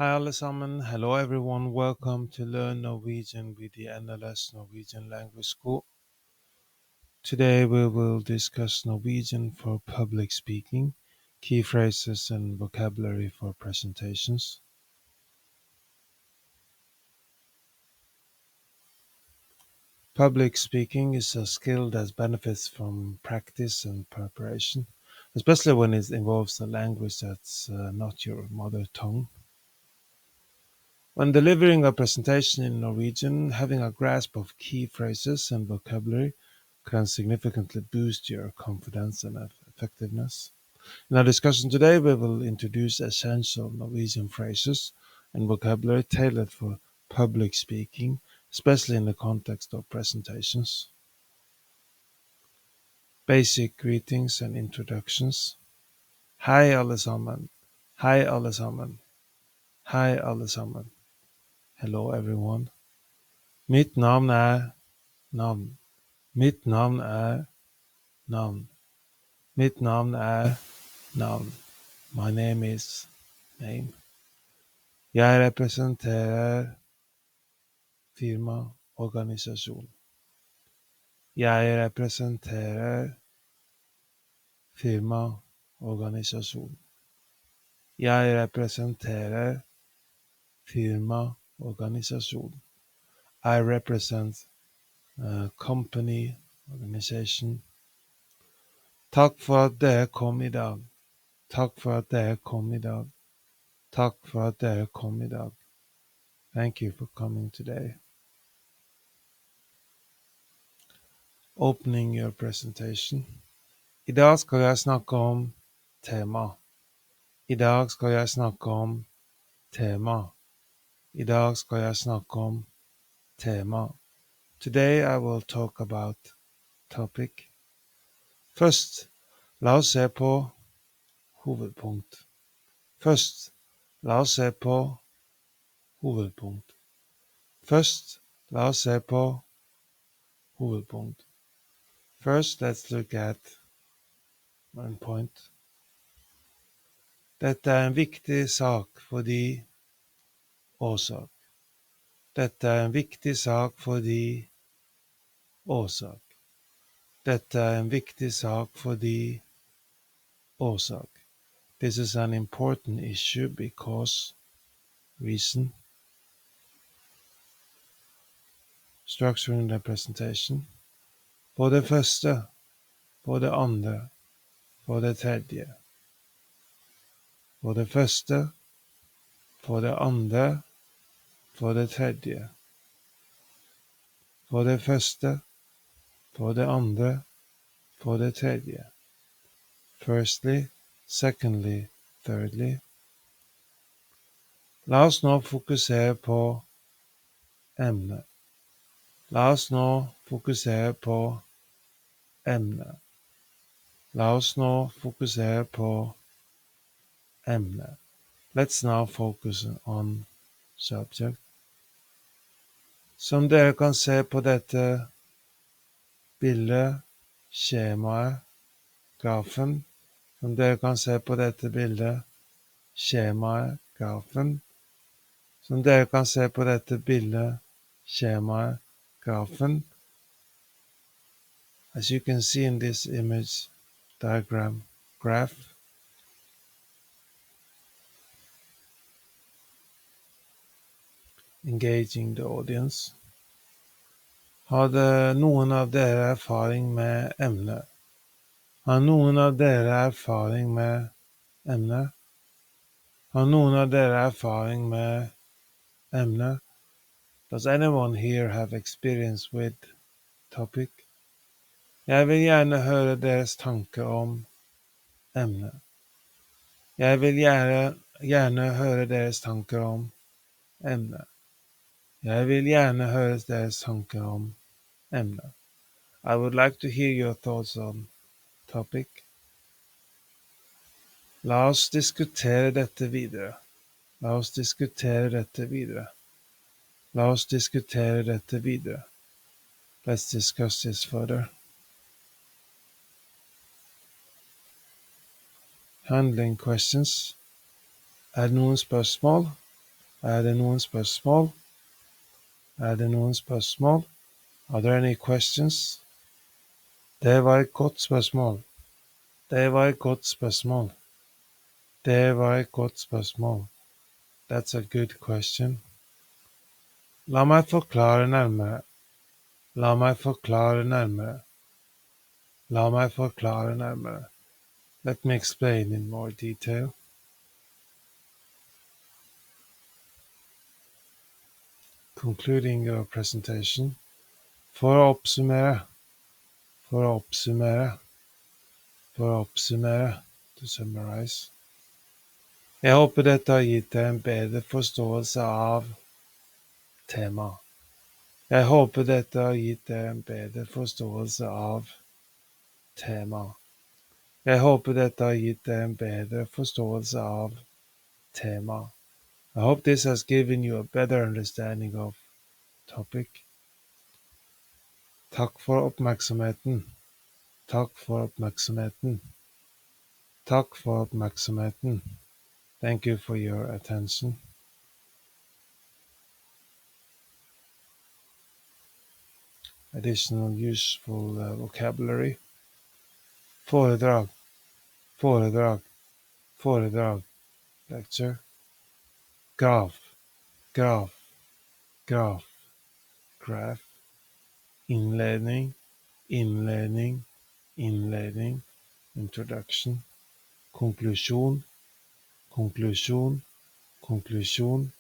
Hi alle sammen, hello everyone, welcome to Learn Norwegian with the NLS Norwegian Language School. Today we will discuss Norwegian for public speaking, key phrases and vocabulary for presentations. Public speaking is a skill that benefits from practice and preparation, especially when it involves a language that's not your mother tongue. When delivering a presentation in Norwegian, having a grasp of key phrases and vocabulary can significantly boost your confidence and effectiveness. In our discussion today, we will introduce essential Norwegian phrases and vocabulary tailored for public speaking, especially in the context of presentations. Basic greetings and introductions. Hei alle sammen. Hei alle sammen. Hei alle sammen. Hello everyone. Mitt navn er navn. Mitt navn er navn. Mitt navn er navn. My name is name. Jeg representerer firma, organisasjon. Jeg representerer firma, organisasjon. Jeg representerer firma, organisasjon. I represent a company, organization. Takk for at dere kom i dag. Takk for at dere kom i dag. Takk for at dere kom i dag. Thank you for coming today. Opening your presentation. I dag skal jeg snakke om tema. I dag skal jeg snakke om tema. I dag skal jeg snakke om tema. Today I will talk about topic. Først, la oss se på hovedpunkt. Først, la oss se på hovedpunkt. Først, la oss se på hovedpunkt. First, let's look at one point. Dette er en viktig sak fordi årsak. Dette er en viktig sak fordi årsak. Dette er en viktig sak fordi årsak. This is an important issue because reason. Structuring the presentation. For det første, for det andre, for det tredje. For det første, for det andre, for det tredje. For det første, for det andre, for det tredje. Firstly, secondly, thirdly. La oss nå fokusere på emnet. La oss nå fokusere på emnet. La oss nå fokusere på emnet. Let's now focus on subject. Som dere kan se på dette bildet, skjemaet, grafen. Som dere kan se på dette bildet, skjemaet, grafen. Som dere kan se på dette bildet, skjemaet, grafen. As you can see in this image diagram graph, engaging the audience. Hadde noen av dere erfaring med emnet? Har noen av dere erfaring med emnet? Har noen av dere erfaring med emnet? Does anyone here have experience with topic? Jeg vil gjerne høre deres tanker om emnet. Jeg vil gjerne høre deres tanker om emnet. Jeg vil gjerne høre deres tanker om emnet. I would like to hear your thoughts on topic. La oss diskutere dette videre. La oss diskutere dette videre. La oss diskutere dette videre. Let's discuss this further. Handling questions. Er det noen spørsmål? Er det noen spørsmål? Er det noen spørsmål? Are there any questions? Det var et godt spørsmål. Det var et godt spørsmål. Det var et godt spørsmål. That's a good question. La meg forklare nærmere. La meg forklare nærmere. La meg forklare nærmere. Let me explain in more detail. Concluding your presentation. For å oppsummere. For å oppsummere. For å oppsummere. To summarize. Jeg håper dette har gitt deg en bedre forståelse av temaet. Jeg håper dette har gitt deg en bedre forståelse av temaet. Jeg håper dette har gitt deg en bedre forståelse av temaet. I hope this has given you a better understanding of topic. Takk for oppmerksomheten. Takk for oppmerksomheten. Takk for oppmerksomheten. Thank you for your attention. Additional useful vocabulary. Foredrag. Foredrag. Foredrag. Lecture. Graf. Graf. Graf. Graph. Innledning. Innledning. Innledning. Introduction. Konklusjon. Konklusjon. Konklusjon.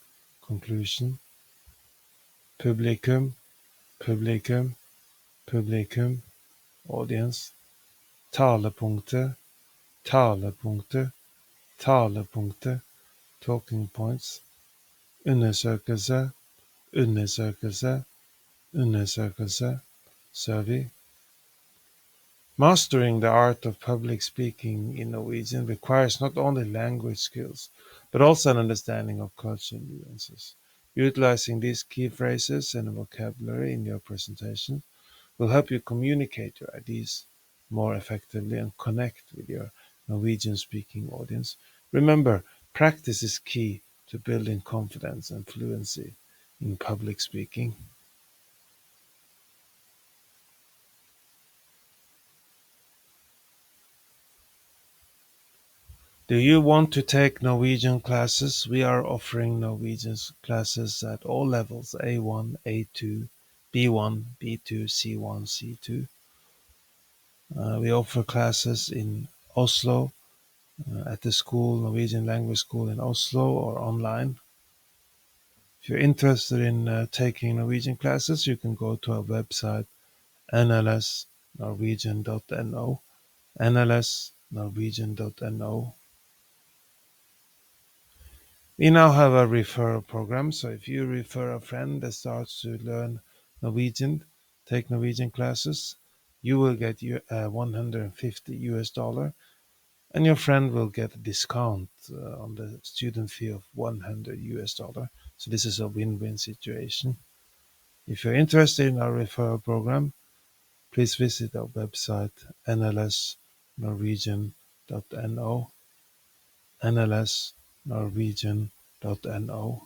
Conclusion. Publikum. Publikum. Publikum. Audience. Talepunkter. Talepunkter. Talepunkter. Talking points. Undersøkelse. Undersøkelse. Undersøkelse. Survey. Mastering the art of public speaking in Norwegian requires not only language skills, but also an understanding of cultural nuances. Utilizing these key phrases and vocabulary in your presentation will help you communicate your ideas more effectively and connect with your Norwegian-speaking audience. Remember, practice is key to building confidence and fluency in public speaking. Do you want to take Norwegian classes? We are offering Norwegian classes at all levels, A1, A2, B1, B2, C1, C2. We offer classes in Oslo, at the school, Norwegian language school in Oslo, or online. If you're interested in taking Norwegian classes, you can go to our website, nlsnorwegian.no, nlsnorwegian.no. We now have a referral program, so if you refer a friend that starts to learn Norwegian, take Norwegian classes, you will get $150, and your friend will get a discount on the student fee of $100. So this is a win-win situation. If you're interested in our referral program, please visit our website, nlsnorwegian.no, nlsnorwegian.no.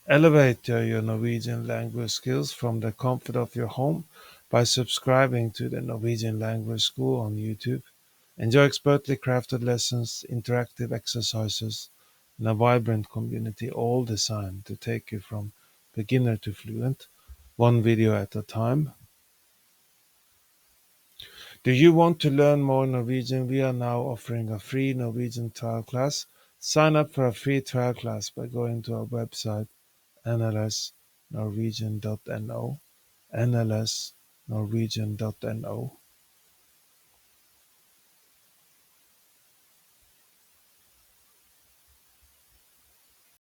Elevate your Norwegian language skills from the comfort of your home by subscribing to the Norwegian Language School on YouTube. Enjoy expertly crafted lessons, interactive exercises, and a vibrant community, all designed to take you from beginner to fluent, one video at a time. Do you want to learn more Norwegian? We are now offering a free Norwegian trial class. Sign up for a free trial class by going to our website, nlsnorwegian.no, nlsnorwegian.no.